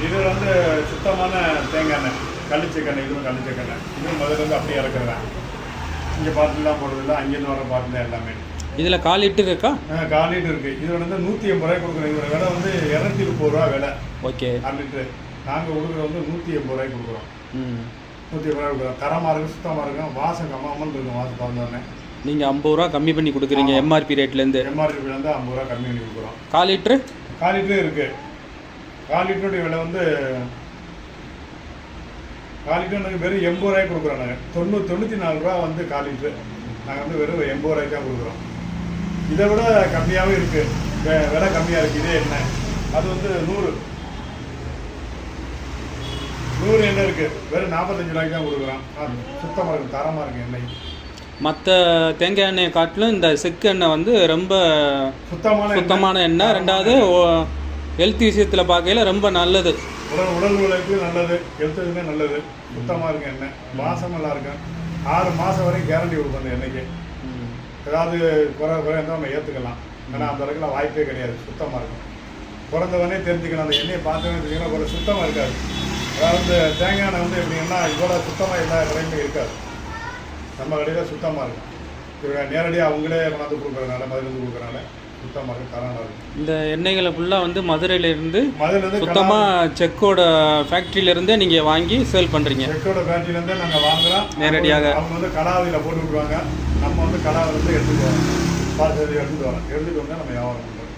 இது வந்து சுத்தமான தேங்காய் எண்ணெய், கள்ளிச்செக்கெண்ணெய். இதுவும் கள்ளிச்செக்கெண்ணெய். இதுவும் முதல்ல வந்து அப்படியே இறக்குறேன். இங்கே பாட்டிலாம் போடுறதில்ல, அங்கேருந்து வர பாட்டில் எல்லாமே. இதில் 1/4 லிட்டர் இருக்கா? 1/4 லிட்டர் இருக்குது. இது வந்து 180 ரூபாய் கொடுக்குறோம். இதோட விலை வந்து 230 ரூபா விலை. ஓகே. 1/2 லிட்டரு நாங்கள் கொடுக்குறது வந்து 180 ரூபாய்க்கு கொடுக்குறோம். 180 ரூபாய் கொடுக்குறோம். தரமாக இருக்கும், சுத்தமாக இருக்கும், வாசம் கம்மாமல் இருக்கும். வாசம் திறந்தோடனே நீங்கள் 50 ரூபா கம்மி பண்ணி கொடுக்குறீங்க எம்ஆர்பி ரேட்லேருந்து. எம்ஆர்பிலேருந்து 50 ரூபா கம்மி பண்ணி கொடுக்குறோம். 1/4 லிட்டரு? 1/4 லிட்டரும் இருக்குது. 1/4 லிட்டருடைய விலை வந்து 1/4 லிட்டர் நாங்கள் வெறும் 80 ரூபாய்க்கு கொடுக்குறோம். நாங்கள் 94 ரூபா வந்து 1/4 லிட்டரு நாங்கள் வந்து வெறும் 80 ரூபாய்க்கு தான் கொடுக்குறோம். இதை விட கம்மியாகவும் இருக்குது, விலை கம்மியாக இருக்குது. இதே எண்ணெய் அது வந்து 100 எண்ணெய் இருக்குது, வெறும் 45 ரூபாய்க்கு தான் கொடுக்குறோம். சுத்தமாக இருக்குது, தரமாக இருக்குது எண்ணெய். மற்ற தேங்காய் எண்ணெயை காட்டிலும் இந்த செக்கு எண்ணெய் வந்து ரொம்ப சுத்தமான எண்ணெய். ரெண்டாவது ஹெல்த் விஷயத்தில் பார்க்கையில் ரொம்ப நல்லது. உடல் உழைப்பு நல்லது, ஹெல்த்துக்குமே நல்லது. சுத்தமாக இருக்கும் எண்ணெய், வாசம் நல்லா இருக்கும். 6 மாதம் வரைக்கும் கேரண்டி கொடுக்கும் அந்த எண்ணெய்க்கு. ஏதாவது குறை இருந்தால் நம்ம ஏற்றுக்கலாம். ஏன்னா அந்த அளவுக்குலாம் வாய்ப்பே கிடையாது. சுத்தமாக இருக்கும். பிறந்தவொடனே தெரிஞ்சுக்கலாம். அந்த எண்ணெயை பார்த்தோன்னே தெரிஞ்சுக்கலாம், இவ்வளோ சுத்தமாக இருக்காது. அதாவது தேங்காய் எண்ணெய் வந்து எப்படின்னா இவ்வளோ சுத்தமாக எல்லா கடையுமே இருக்காது. நம்ம கடையில் சுத்தமாக இருக்கும். இவங்க நேரடியாக அவங்களே கொண்டாந்து கொடுக்குறதுனால, மதுலேருந்து கொடுக்குறதுனால சுத்தமாக இருக்கும், தரமாக இருக்கும். இந்த எண்ணெய்களை ஃபுல்லாக வந்து மதுரையிலேருந்து சுத்தமாக செக்கோட ஃபேக்ட்ரியிலேருந்தே நீங்கள் வாங்கி சேல் பண்ணுறீங்க. செக்கோட ஃபேக்ட்ரியிலேருந்தே நாங்கள் வாங்குகிறோம் நேரடியாக. அவங்க வந்து கடாவியில் போட்டு விடுவாங்க. நம்ம வந்து கடாவிலேருந்து எடுத்துகிட்டு வரோம். பார்த்து எடுத்துகிட்டு வந்து நம்ம வியாபாரம் பண்ணுறோம்.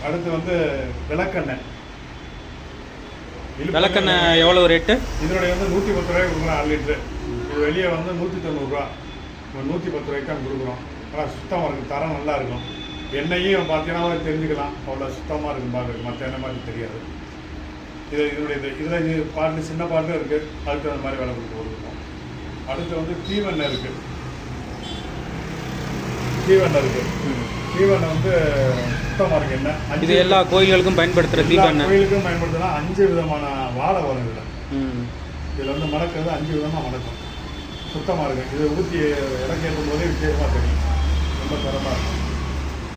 அடுத்து வந்து விளக்கெண்ணெய். விளக்கெண்ணெய் எவ்வளோ ரேட்டு? இதனுடைய வந்து 110 ரூபாய்க்கு கொடுக்குறோம் 1/2 லிட்டரு. இது வெளியே வந்து 190 ரூபா, 110 ரூபாய்க்கு தான் கொடுக்குறோம். ஆனால் சுத்தமாக இருக்கும், தரம் நல்லா இருக்கும். எண்ணெயும் பார்த்தீங்கன்னா தெரிஞ்சுக்கலாம், அவ்வளோ சுத்தமாக இருக்கும் பார்க்குறது. மற்ற எண்ணெய் மாதிரி தெரியாது. இதில் பாட்டு சின்ன பாட்டும் இருக்குது, அதுக்கு அந்த மாதிரி விலை கொடுக்குறோம். அடுத்து வந்து தீவெண்ணெய் இருக்குது. தீவெண்ணெய் வந்து சுத்தமாக இருக்குது எண்ணெய். இது எல்லா கோயில்களுக்கும் பயன்படுத்துகிற தீவெண்ணெய். கோயிலுக்கும் பயன்படுத்தலாம். 5 விதமான வாழை வரும் இதில். இதில் வந்து மணக்கிறது 5 விதமாக மணக்கும். சுத்தமாக இருக்குது. இதை ஊற்றி இறக்கேற்றும் போதே வித்தியாசமாக தெரியும். ரொம்ப தரமாக இருக்கும்.